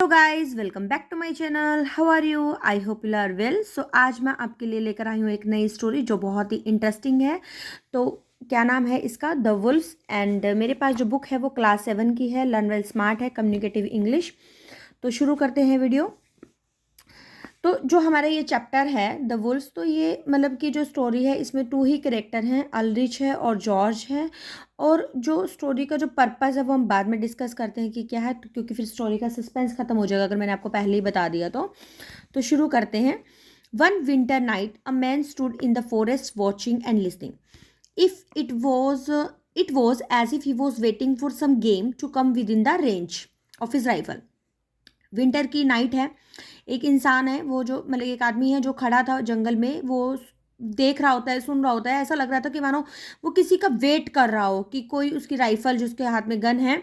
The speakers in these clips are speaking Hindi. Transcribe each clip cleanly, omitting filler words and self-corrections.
Hello guys, welcome back to my channel. How are you? I hope you are well. So आज मैं आपके लिए लेकर आई हूँ एक नई स्टोरी जो बहुत ही इंटरेस्टिंग है। तो क्या नाम है इसका? The wolves. एंड मेरे पास जो बुक है वो क्लास 7 की है, लर्न वेल स्मार्ट है, कम्युनिकेटिव इंग्लिश। तो शुरू करते हैं वीडियो। तो जो हमारा ये चैप्टर है द वुल्फ्स, तो ये मतलब कि जो स्टोरी है इसमें टू ही कैरेक्टर हैं, अल्ड्रिच है और जॉर्ज है। और जो स्टोरी का जो पर्पस है वो हम बाद में डिस्कस करते हैं कि क्या है, क्योंकि फिर स्टोरी का सस्पेंस खत्म हो जाएगा अगर मैंने आपको पहले ही बता दिया तो शुरू करते हैं। One winter night a man stood in the forest watching and listening. If it was as if he was waiting for some game to come within the range of his rifle. Winter की नाइट है। एक इंसान है, वो जो मतलब एक आदमी है जो खड़ा था जंगल में, वो देख रहा होता है, सुन रहा होता है। ऐसा लग रहा था कि मानो वो किसी का वेट कर रहा हो कि कोई उसकी राइफल, जिसके हाथ में गन है,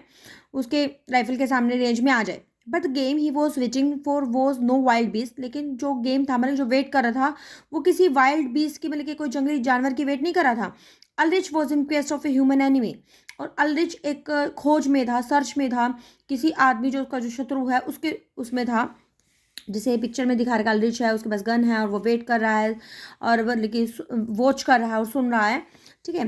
उसके राइफल के सामने रेंज में आ जाए। But the game he was waiting for was no wild beast. लेकिन जो गेम था, मतलब जो वेट कर रहा था, वो किसी वाइल्ड बीस्ट की, मतलब कि कोई जंगली जानवर की वेट नहीं कर रहा था। Ulrich was in quest of a human enemy. और अल्रिच एक खोज में था, सर्च में था, किसी आदमी जो उसका जो शत्रु है उसके उसमें था, जिसे पिक्चर में दिखा रखा है। अल्ड्रिच है, उसके पास गन है और वो वेट कर रहा है और वो लेकिन वॉच कर रहा है और सुन रहा है। ठीक है।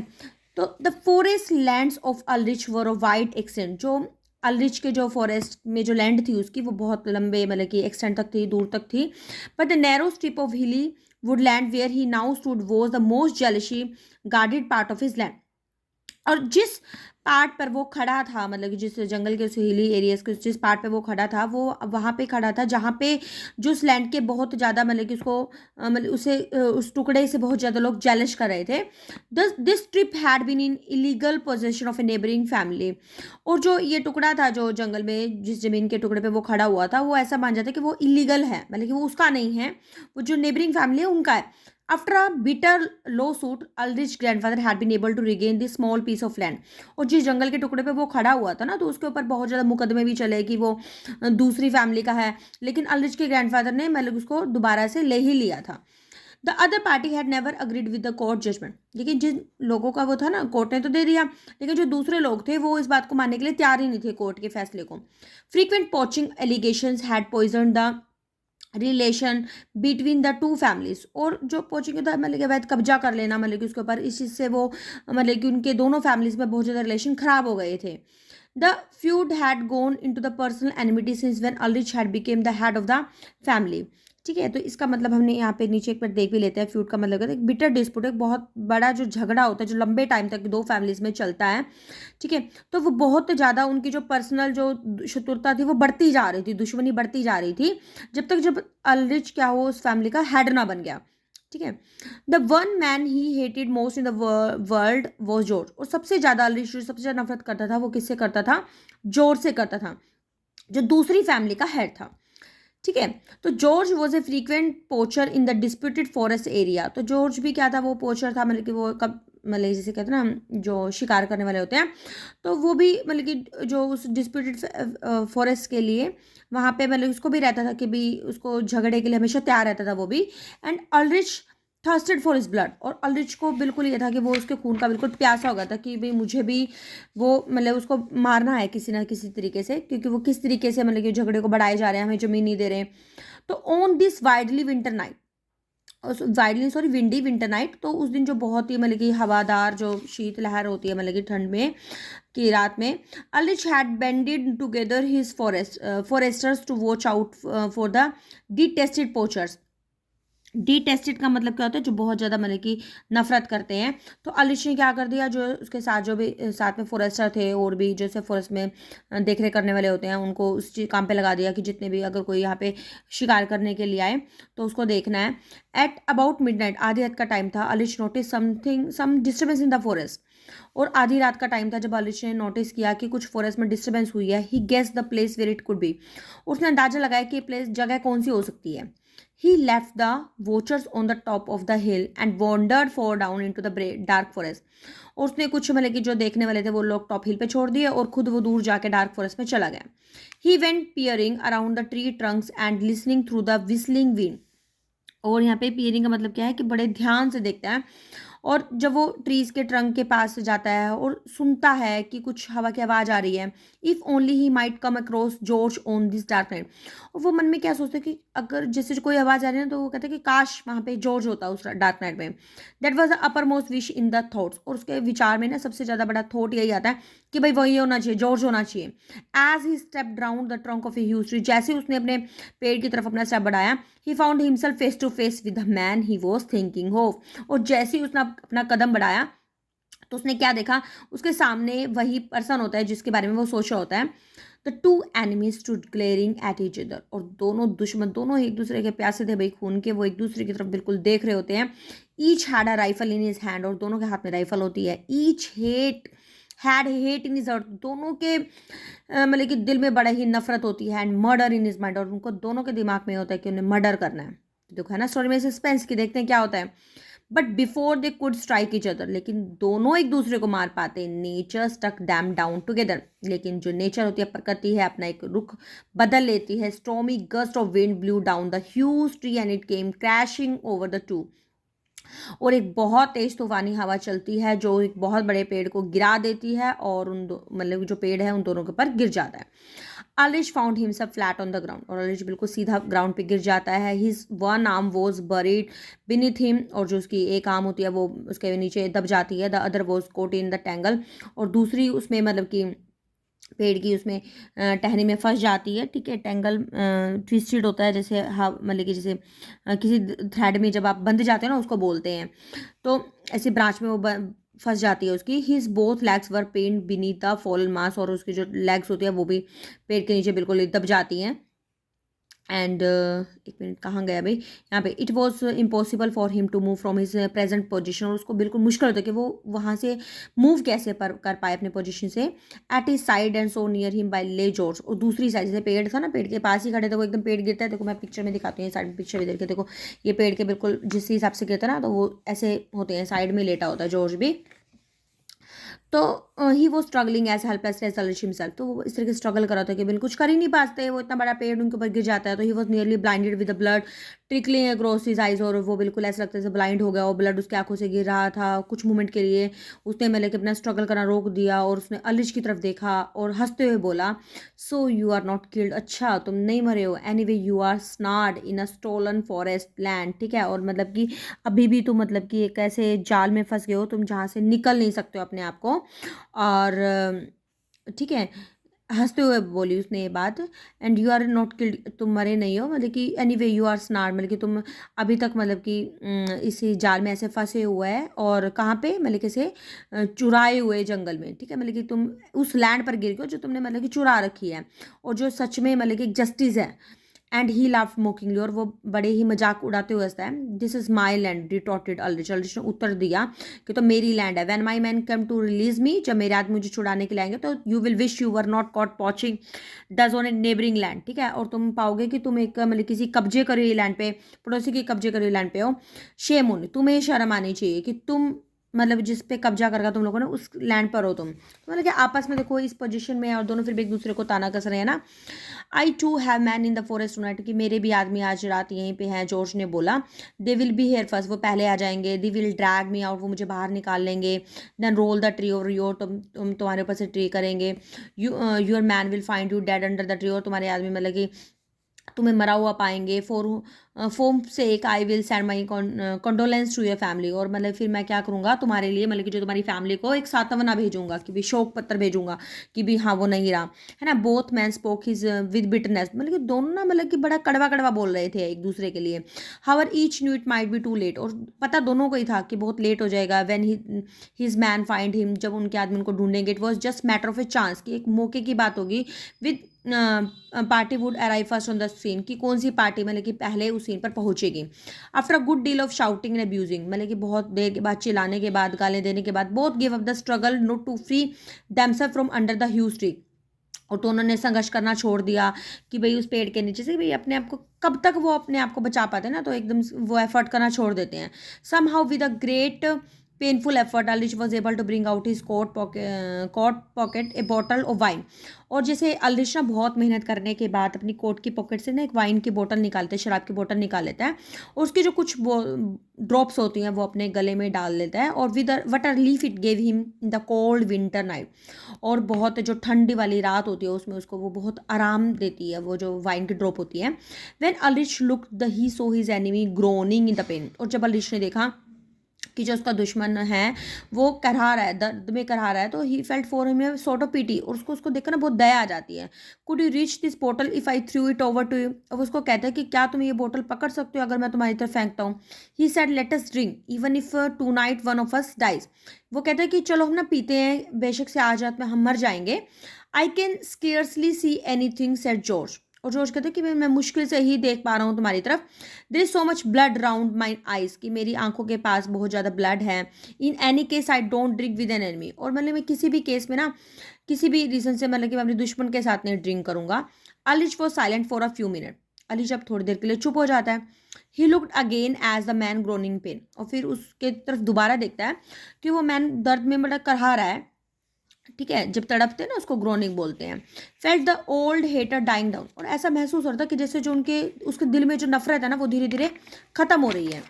तो the forest lands of Ulrich were of wide extent. जो अल्ड्रिच के जो फॉरेस्ट में जो लैंड थी उसकी, वो बहुत लंबे मतलब कि एक्सटेंट तक थी, दूर तक थी। But the narrow strip of hilly woodland where he now stood was the most jealously guarded part of his land. और जिस पार्ट पर वो खड़ा था, मतलब कि जिस जंगल के उस हिली एरियाज के जिस पार्ट पे वो खड़ा था, वो वहाँ पे खड़ा था जहाँ पे जो उस लैंड के बहुत ज़्यादा मतलब कि उसको मतलब उसे उस टुकड़े से बहुत ज़्यादा लोग जेलस कर रहे थे। This trip had been in illegal possession of a neighbouring family. और जो ये टुकड़ा था, जो जंगल में जिस जमीन के टुकड़े पे वो खड़ा हुआ था, वो ऐसा मान जाता है कि वो इलीगल है, मतलब कि वो उसका नहीं है, वो जो नेबरिंग फैमिली है उनका है। After a bitter lawsuit, Ulrich's grandfather had been able to regain this small piece of land. और जिस जंगल के टुकड़े पे वो खड़ा हुआ था ना, तो उसके ऊपर बहुत ज़्यादा मुकदमे भी चले कि वो दूसरी फैमिली का है। लेकिन अल्रिच के ग्रैंडफादर ने मतलब उसको दोबारा से ले ही लिया था। The other party had never agreed with the court judgement. लेकिन जिन लोगों का वो था ना, कोर्ट ने तो दे दिया, लेकिन जो दूसरे लोग थे वो इस बात को मानने के लिए तैयार ही नहीं थे कोर्ट के फैसले को। Frequent poaching allegations had poison the relation between the two families. और जो पोचिंग था, मतलब कि अवैध कब्जा कर लेना, मतलब कि उसके ऊपर, इस चीज़ से वो मतलब कि उनके दोनों फैमिलीज में बहुत ज़्यादा रिलेशन खराब हो गए थे। The feud had gone into the personal enmity since when Ulrich had become the head of the family. ठीक है। तो इसका मतलब हमने यहाँ पे नीचे एक बार देख भी लेते हैं। फ्यूड का मतलब है एक बिटर डिस्प्यूट, एक बहुत बड़ा जो झगड़ा होता है जो लंबे टाइम तक दो फैमिलीज में चलता है। ठीक है। तो वो बहुत ज़्यादा उनकी जो पर्सनल जो शत्रुता थी वो बढ़ती जा रही थी, दुश्मनी बढ़ती जा रही थी, जब अल्रिच क्या हो उस फैमिली का हेड ना बन गया। ठीक है। The one man he hated most in the world was George. और सबसे ज़्यादा अल्रिच जो सबसे ज़्यादा नफरत करता था वो किससे करता था? जॉर्ज से करता था, जो दूसरी फैमिली का हेड था। ठीक है। तो George was a frequent पोचर in the disputed forest area. तो जॉर्ज भी क्या था? वो पोचर था, मतलब कि वो कब मतलब जिसे कहते हैं ना, जो शिकार करने वाले होते हैं, तो वो भी मतलब कि जो उस डिस्प्यूटेड फॉरेस्ट के लिए वहाँ पे मतलब उसको भी रहता था कि भी उसको झगड़े के लिए हमेशा तैयार रहता था वो भी। And Ulrich thirsted for his blood. और अल्रिच को बिल्कुल ये था कि वो उसके खून का बिल्कुल प्यासा हो गया था कि भाई मुझे भी वो मतलब उसको मारना है किसी ना किसी तरीके से, क्योंकि वो किस तरीके से मतलब कि झगड़े को बढ़ाए जा रहे हैं, हमें जमीन नहीं दे रहे हैं। तो on this widely winter night, widely sorry windy winter night, तो उस दिन जो बहुत ही मतलब कि हवादार जो शीत लहर होती है, मतलब कि ठंड में की रात में, Ulrich had banded together his foresters to watch out for the detested poachers. Detested का मतलब क्या होता है? जो बहुत ज़्यादा मतलब कि नफरत करते हैं। तो अलिश ने क्या कर दिया, जो उसके साथ जो भी साथ में फॉरेस्टर थे और भी जैसे फॉरेस्ट में देख रेख करने वाले होते हैं, उनको उस चीज काम पे लगा दिया कि जितने भी अगर कोई यहाँ पे शिकार करने के लिए आए तो उसको देखना है। एट अबाउट मिडनाइट, आधी रात का टाइम था, Ulrich notice something some disturbance in the forest. और आधी रात का टाइम था जब अलिश ने नोटिस किया कि कुछ फॉरेस्ट में डिस्टर्बेंस हुई है। He guess the place where it could be. उसने अंदाजा लगाया कि प्लेस जगह कौन सी हो सकती है। He left the watchers on the top of the hill and wandered far down into the dark forest. और उसने कुछ मतलब कि जो देखने वाले थे वो लोग टॉप हिल पे छोड़ दिए और खुद वो दूर जाके डार्क फॉरेस्ट में चला गया। He went peering around the tree trunks and listening through the whistling wind. और यहाँ पे पियरिंग का मतलब क्या है कि बड़े ध्यान से देखता है और जब वो ट्रीज़ के ट्रंक के पास जाता है और सुनता है कि कुछ हवा की आवाज़ आ रही है, if only he might come across George on this dark night. और वो मन में क्या सोचते हैं कि अगर जैसे कोई आवाज़ आ रही है ना, तो वो कहते हैं कि काश वहाँ पे जॉर्ज होता उस डार्क नाइट में। That was the upper most wish in the thoughts. और उसके विचार में ना सबसे ज़्यादा बड़ा थॉट यही आता है कि भाई वही होना चाहिए, जॉर्ज होना चाहिए। As he step round the trunk of a huge tree, जैसे उसने अपने पेड़ की तरफ अपना स्टेप बढ़ाया, he found himself face to face with the man he was thinking of. और जैसे ही उसने अपना कदम बढ़ाया, तो उसने क्या देखा, उसके सामने वही पर्सन होता है जिसके बारे में वो सोच रहा होता है। The two enemies stood glaring at each other. और दोनों दुश्मन, दोनों एक दूसरे के प्यासे थे भाई खून के, वो एक दूसरे की तरफ बिल्कुल देख रहे होते हैं। Each had a rifle in his hand, और दोनों के हाथ में राइफल होती है। Each had hate in his heart, दोनों के मतलब कि दिल में बड़ा ही नफरत होती है। And murder in his mind, और उनको दोनों के दिमाग में होता है कि उन्हें मर्डर करना है। देखो है ना स्टोरी में सस्पेंस की, देखते हैं क्या होता है। But before they could strike each other, लेकिन दोनों एक दूसरे को मार पाते, nature stuck them down together. लेकिन जो नेचर होती है, प्रकृति है, अपना एक रुख बदल लेती है। Stormy gust of wind blue down the huge tree and it came crashing over the two. और एक बहुत तेज तूफानी हवा चलती है जो एक बहुत बड़े पेड़ को गिरा देती है, और उन दो मतलब जो पेड़ है उन दोनों के ऊपर गिर जाता है। Alish found himself flat on the ground, और अलिश बिल्कुल सीधा ग्राउंड पे गिर जाता है। His one arm was buried beneath him, और जो उसकी एक आर्म होती है वो उसके नीचे दब जाती है। The other was caught in the tangle, और दूसरी उसमें मतलब कि पेड़ की उसमें टहनी में फंस जाती है। ठीक है, टैंगल ट्विस्टेड होता है, जैसे हाँ मतलब कि जैसे किसी थ्रेड में जब आप बंध जाते हो ना, उसको बोलते हैं। तो ऐसे ब्रांच में वो फंस जाती है उसकी। His both legs were pinned beneath the fallen mass, और उसकी जो लेग्स होती है वो भी पेड़ के नीचे बिल्कुल दब जाती हैं। एंड एक मिनट कहाँ गया भाई, यहाँ पे it was impossible for him to move from his present position, और उसको बिल्कुल मुश्किल होता है कि वो वहाँ से मूव कैसे कर पाए अपने पोजिशन से। At his side and so near him by ले जॉर्ज, और दूसरी साइड जैसे पेड़ था ना, पेड़ के पास ही खड़े थे वो, एकदम पेड़ गिरता है, देखो मैं पिक्चर में दिखाती हूँ, साइड में पिक्चर भी देखते देखो, ये पेड़ के बिल्कुल जिस हिसाब से गिरता है ना, तो वो ऐसे होते हैं, साइड में लेटा होता है जॉर्ज भी। तो ही वो struggling as helpless as Alish himself, तो वो इस तरह से स्ट्रगल कर रहा था कि बिल्कुल कुछ कर ही नहीं पाते, वो इतना बड़ा पेड़ उनके ऊपर गिर जाता है। तो he was nearly blinded with the blood trickling across his eyes, और वो बिल्कुल ऐसा लगता है जैसे ब्लाइंड हो गया, और ब्लड उसकी आंखों से गिर रहा था। कुछ मोमेंट के लिए उसने मतलब कि अपना स्ट्रगल करना रोक दिया, और उसने अलिश की तरफ देखा और हंसते हुए बोला, so you are not killed, अच्छा तुम नहीं मरे हो, anyway you are snared in a stolen forest land. ठीक है, और मतलब कि अभी भी तुम मतलब कि एक ऐसे जाल में फंस गए हो तुम जहाँ से निकल नहीं सकते हो अपने आप को। और ठीक है, हंसते हुए बोली उसने ये बात। And you are not killed, तुम मरे नहीं हो, मतलब कि anyway you are snare, मतलब कि तुम अभी तक मतलब कि इसी जाल में ऐसे फंसे हुए है, और कहाँ पे मतलब कि ऐसे चुराए हुए जंगल में। ठीक है, मतलब कि तुम उस लैंड पर गिर गए हो जो तुमने मतलब कि चुरा रखी है, और जो सच में मतलब कि जस्टिस है। एंड ही लाफ मोकिंगली, और वो बड़े ही मजाक उड़ाते हुए हंसता है। This is my land retorted Aldrich, Aldrich ने उत्तर दिया कि तो मेरी लैंड है। When my man come to release me, जब मेरे आदमी मुझे छुड़ाने के लिए आएंगे, तो you will wish you were not caught poaching does on a neighbouring land. ठीक है, और तुम पाओगे कि तुम एक मतलब किसी कब्जे करी हुई लैंड पे, पड़ोसी की कब्जे करी हुई लैंड पे हो। शेम ऑन, तुम्हें शर्म आनी चाहिए कि तुम मतलब जिस पे कब्जा करगा तुम लोगों ने, उस लैंड पर हो तुम। तो मतलब कि आपस में देखो इस पोजीशन में, और दोनों फिर भी एक दूसरे को ताना कस रहे हैं ना। I too have man in the forest tonight, कि मेरे भी आदमी आज रात यहीं पे हैं, जॉर्ज ने बोला। They will be here first, वो पहले आ जाएंगे। They will drag me out, वो मुझे बाहर निकाल लेंगे। Then roll the tree over your, तुम्हारे ऊपर से ट्री करेंगे। Your man will find you dead under the tree, और तुम्हारे आदमी मतलब कि तुम्हें मरा हुआ पाएंगे। फोम से एक I will send my condolence to your family, और मतलब फिर मैं क्या करूँगा तुम्हारे लिए, मतलब कि जो तुम्हारी फैमिली को एक सांत्वना भेजूंगा, कि भी शोक पत्र भेजूंगा कि भी हाँ वो नहीं रहा है ना। Both man spoke his with bitterness, मतलब कि दोनों ना मतलब कि बड़ा कड़वा कड़वा बोल रहे थे एक दूसरे के लिए। However each knew it might be too late, और पता दोनों को ही था कि बहुत लेट हो जाएगा। When his man find him, जब उनके आदमी उनको ढूंढेंगे। It was just matter of a chance, कि एक मौके की बात होगी। Which party would arrive first on the scene, कि कौन सी पार्टी मतलब कि पहले उस सीन पर पहुंचेगी। After a good deal of shouting and abusing, मतलब कि बहुत देर के बाद, चिल्लाने के बाद, गालें देने के बाद, both give up the struggle not to free themselves from under the huge tree, और तो उन्होंने संघर्ष करना छोड़ दिया कि भाई उस पेड़ के नीचे से भाई अपने आप को, कब तक वो अपने आप को बचा पाते हैं ना, तो एकदम वो एफर्ट करना छोड़ देते हैं। Somehow with a great painful effort Alish was able to bring out his coat pocket a bottle of wine. और जैसे अलिश ना बहुत मेहनत करने के बाद अपनी कोट की पॉकेट से ना एक वाइन की बोतल निकालते हैं, शराब की बोतल निकाल लेता है और उसकी जो कुछ ड्रॉप्स होती हैं वो अपने गले में डाल लेता है। और with what a leaf it gave him in the cold winter night. और बहुत जो ठंडी वाली रात होती है उसमें उसको वो बहुत आराम देती है, वो जो वाइन की ड्रॉप होती है। When Alish looked he saw his enemy groaning in the pain. और जब अलिश ने देखा कि जो उसका दुश्मन है वो करहा रहा है, दर्द में करहा रहा है, तो he felt for him sort of pity. और उसको देखकर ना बहुत दया आ जाती है। कुड यू रीच दिस बोतल if I throw it over to you. अब उसको कहता है कि क्या तुम ये बोतल पकड़ सकते हो अगर मैं तुम्हारी तरफ फेंकता हूँ। He said let us drink even if tonight one of us dies. वो कहता है कि चलो हम ना पीते हैं, बेशक से आज रात में हम मर जाएंगे। I can scarcely see anything said George. और जॉर्ज कहते हैं कि मैं मुश्किल से ही देख पा रहा हूँ तुम्हारी तरफ। There is so much blood round my eyes, कि मेरी आंखों के पास बहुत ज़्यादा ब्लड है। In any case I don't drink with an enemy. और मतलब मैं किसी भी केस में ना किसी भी रीज़न से मतलब कि मैं अपने दुश्मन के साथ नहीं ड्रिंक करूँगा। Alish was silent for a few minute. Alish अब थोड़ी देर के लिए चुप हो जाता है। He looked again as the man groaning pain. और फिर उसके तरफ दोबारा देखता है कि वो मैन दर्द में मतलब करहा रहा है, ठीक है, जब तड़पते हैं ना उसको ग्रोनिंग बोलते हैं। Felt the old hater dying down. और ऐसा महसूस हो रहा था कि जैसे जो उसके दिल में जो नफरत है ना वो धीरे धीरे खत्म हो रही है।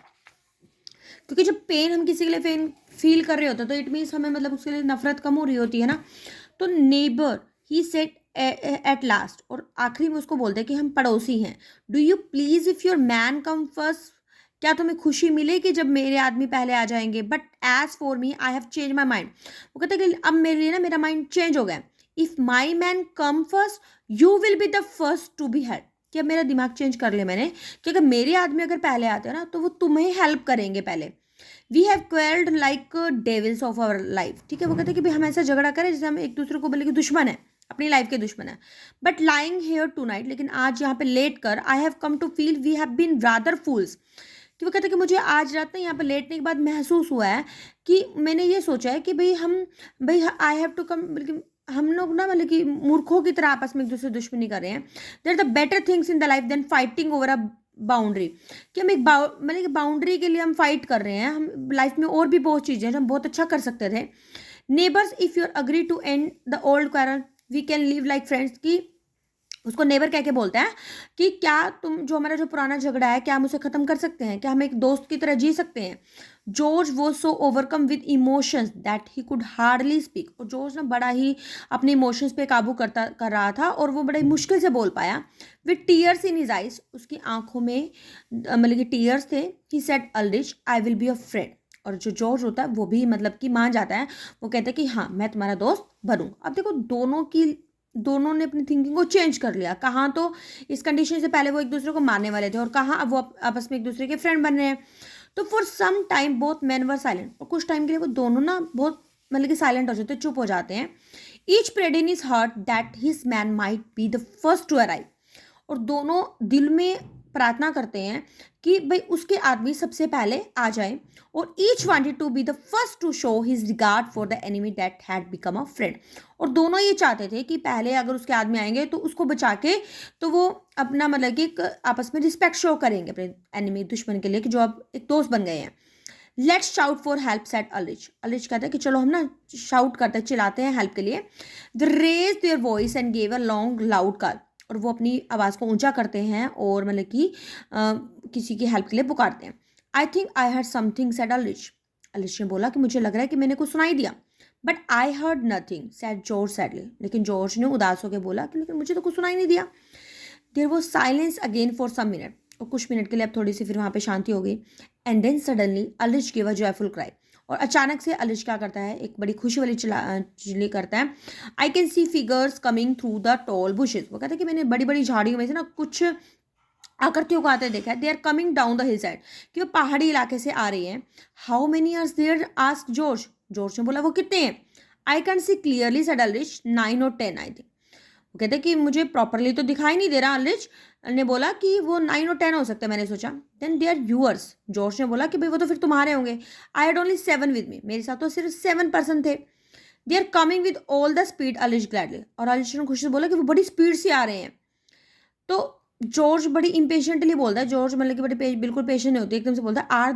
क्योंकि जब पेन हम किसी के लिए पेन फील कर रहे होते हैं तो इट मीन्स हमें मतलब उसके लिए नफरत कम हो रही होती है ना। तो neighbour he said at last. और आखिरी में उसको बोलते हैं कि हम पड़ोसी हैं। Do you please if your man come first. क्या तुम्हें खुशी मिलेगी जब मेरे आदमी पहले आ जाएंगे। But as for me I have change my mind. वो कहते हैं कि अब मेरे लिए ना मेरा माइंड चेंज हो गया। If my man come first you will be the first to be help. कि अब मेरा दिमाग चेंज कर लिया मैंने कि अगर मेरे आदमी अगर पहले आते हैं ना तो वो तुम्हें हेल्प करेंगे पहले। We have quarrelled like devils of our life. ठीक है, वो कहते हैं कि भाई हम ऐसा झगड़ा करें जैसे हम एक दूसरे को बोले कि दुश्मन है, अपनी लाइफ के दुश्मन है। But lying here tonight, लेकिन आज यहाँ पे लेट कर I have come to feel we have been rather fools. कि वो कहते हैं कि मुझे आज रात ना यहाँ पे लेटने के बाद महसूस हुआ है कि मैंने ये सोचा है कि भाई आई हैव टू कम, बल्कि हम लोग ना मतलब कि मूर्खों की तरह आपस में एक दूसरे दुश्मनी कर रहे हैं। There the better things in the life than fighting over a boundary. कि हम एक मतलब कि बाउंड्री के लिए हम फाइट कर रहे हैं। हम लाइफ में और भी बहुत चीज़ें हैं जो हम बहुत अच्छा कर सकते थे। Neighbours if you are agree to end the old quarrel we can live like friends. की उसको नेबर कह के बोलता है कि क्या तुम जो हमारा जो पुराना झगड़ा है क्या हम उसे ख़त्म कर सकते हैं, क्या हम एक दोस्त की तरह जी सकते हैं। George was so overcome with emotions that he could hardly speak. और जॉर्ज ना बड़ा ही अपने इमोशंस पे काबू कर रहा था और वो बड़े मुश्किल से बोल पाया। With tears in his eyes, उसकी आंखों में मतलब कि टीयर्स थे। He said Alish I will be a friend. और जो जॉर्ज होता है वो भी मतलब कि मान जाता है। वो कहता है कि हाँ मैं तुम्हारा दोस्त बनूँ। अब देखो दोनों ने अपनी थिंकिंग को चेंज कर लिया। कहाँ तो इस कंडीशन से पहले वो एक दूसरे को मारने वाले थे और कहाँ अब वो आपस में एक दूसरे के फ्रेंड बन रहे हैं। तो for some time both men were silent. और कुछ टाइम के लिए वो दोनों ना बहुत मतलब कि साइलेंट हो जाते हैं, चुप हो जाते हैं। Each prayed in his heart that his man might be the first to arrive. और दोनों दिल में प्रार्थना करते हैं कि भाई उसके आदमी सबसे पहले आ जाए। और each wanted to be the first to show his regard for the enemy that had become a friend. और दोनों ये चाहते थे कि पहले अगर उसके आदमी आएंगे तो उसको बचा के तो वो अपना मतलब कि आपस में रिस्पेक्ट शो करेंगे अपने एनिमी दुश्मन के लिए कि जो अब एक दोस्त बन गए हैं। Let's shout for help said Alish. Alish कहता है कि चलो हम ना शाउट करते चिल्लाते हैं हेल्प के लिए। They raised their voice and gave a long loud call. और वो अपनी आवाज़ को ऊंचा करते हैं और मतलब कि किसी की हेल्प के लिए पुकारते हैं। I think I heard something said Alish. Alish ने बोला कि मुझे लग रहा है कि मैंने कुछ सुनाई दिया। But I heard nothing said George sadly. लेकिन जॉर्ज ने उदास होकर बोला कि लेकिन मुझे तो कुछ सुनाई नहीं दिया। There was silence again for some minute. और कुछ मिनट के लिए अब थोड़ी सी फिर वहाँ पे शांति हो गई। And then suddenly Alish give a joyful cry. और अचानक से अलिश क्या करता है, एक बड़ी खुशी वाली चिल्ली करता है। आई can C figures coming through the tall bushes. वो कहता है कि मैंने बड़ी बड़ी झाड़ियों में से ना कुछ आकृतियों को आते देखा है। They are coming down the hillside, कि वो पहाड़ी इलाके से आ रही हैं। How many are there ask George. George ने बोला वो कितने हैं। I can see clearly said Alish 9 or 10 I think. वो कहते कि मुझे प्रॉपरली तो दिखाई नहीं दे रहा। अलिश ने बोला कि वो 9 or 10 हो सकता है, मैंने सोचा। Then they are yours. George ने बोला कि भाई वो तो फिर तुम्हारे होंगे। I had only 7 with me, मेरे साथ तो सिर्फ 7 पर्सन थे। They are coming with all the speed Alish gladly. और अलिश ने खुशी से बोला कि वो बड़ी स्पीड से आ रहे हैं। तो जॉर्ज बड़ी इम्पेशेंटली बोलता है, जॉर्ज मतलब कि बिल्कुल पेशेंट नहीं होती, एकदम से बोलता है आर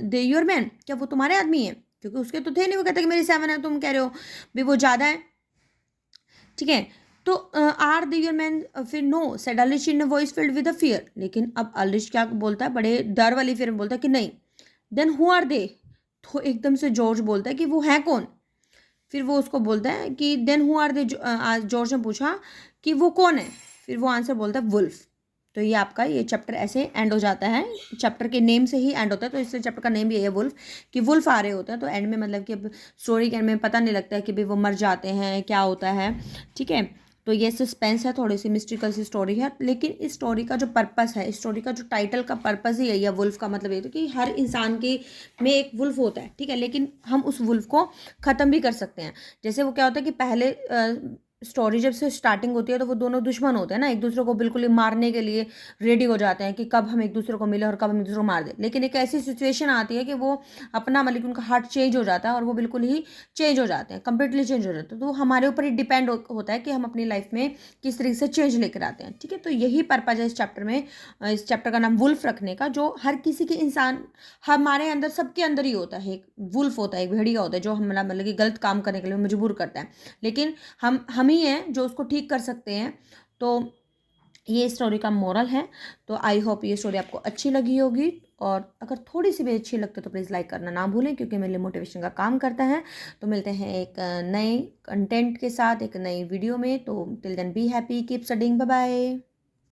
दे योर मैन, क्या वो तुम्हारे आदमी है, क्योंकि उसके तो थे नहीं, वो कहता है कि मेरी 7 है, तुम कह रहे हो भाई वो ज़्यादा है, ठीक है। तो आर दे योर मैन, फिर no said Alish in voice filled with a fear, लेकिन अब अलिश क्या बोलता है, बड़े डर वाली फिर बोलता है कि नहीं, देन हु आर दे, तो एकदम से जॉर्ज बोलता है कि वो है कौन, फिर वो उसको बोलता है कि then who are they, George ने पूछा कि वो कौन है, फिर वो आंसर बोलता है वुल्फ। तो ये आपका ये चैप्टर ऐसे एंड हो जाता है, चैप्टर के नेम से ही एंड होता है, तो इसलिए चैप्टर का नेम भी है वुल्फ, कि वुल्फ आ रहे होते हैं, तो एंड में मतलब कि अब स्टोरी के एंड में पता नहीं लगता है कि भाई वो मर जाते हैं, क्या होता है, ठीक है। तो ये सस्पेंस है, थोड़ी सी मिस्ट्रिकल सी स्टोरी है, लेकिन इस स्टोरी का जो पर्पस है, इस स्टोरी का जो टाइटल का पर्पस ही यही है, वुल्फ का मतलब ये तो कि हर इंसान के में एक वुल्फ होता है, ठीक है, लेकिन हम उस वुल्फ को ख़त्म भी कर सकते हैं। जैसे वो क्या होता है कि पहले स्टोरी जब से स्टार्टिंग होती है तो वो दोनों दुश्मन होते हैं ना, एक दूसरे को बिल्कुल ही मारने के लिए रेडी हो जाते हैं कि कब हम एक दूसरे को मिले और कब हम एक दूसरे को मार दें, लेकिन एक ऐसी सिचुएशन आती है कि वो अपना मतलब उनका हार्ट चेंज हो जाता है और वो बिल्कुल ही चेंज हो जाते हैं, कंप्लीटली चेंज हो जाते हैं, तो वो हमारे ऊपर ही डिपेंड होता है कि हम अपनी लाइफ में किस तरीके से चेंज लेकर आते हैं, ठीक है। तो यही पर्पज है इस चैप्टर में, इस चैप्टर का नाम वुल्फ रखने का, जो हर किसी के इंसान, हमारे अंदर सबके अंदर ही होता है, एक वुल्फ होता है, एक भेड़िया होता है, जो हमारा मतलब कि गलत काम करने के लिए मजबूर करता है, लेकिन हम ही हैं जो उसको ठीक कर सकते हैं। तो ये स्टोरी का मोरल है। तो आई होप ये स्टोरी आपको अच्छी लगी होगी, और अगर थोड़ी सी भी अच्छी लगती है तो प्लीज़ लाइक करना ना भूलें, क्योंकि मेरे लिए मोटिवेशन का काम करता है। तो मिलते हैं एक नए कंटेंट के साथ एक नई वीडियो में, तो till then be happy, keep studying, bye bye.